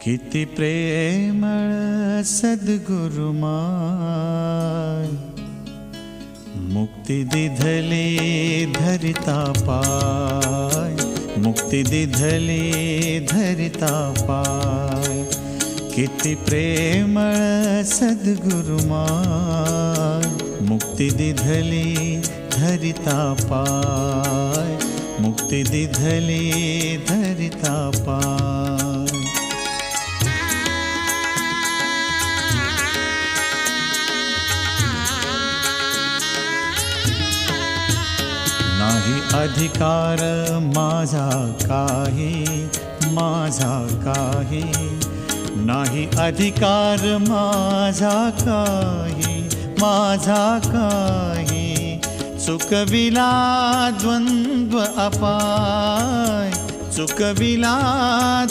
किती प्रेमळ सद्गुरु माय, मुक्ती दिधली धरिता पाय, मुक्ती दिधली धरिता पाय. किती प्रेमळ सद्गुरु माय, मुक्ती दिधली धरिता पाय, मुक्ती दिधली धरिता पाय. नाही अधिकार माझा काही, माझा काही, नाही अधिकार माझा काही, माझा काही. चुकविला द्वंद्व अपाय, चुकविला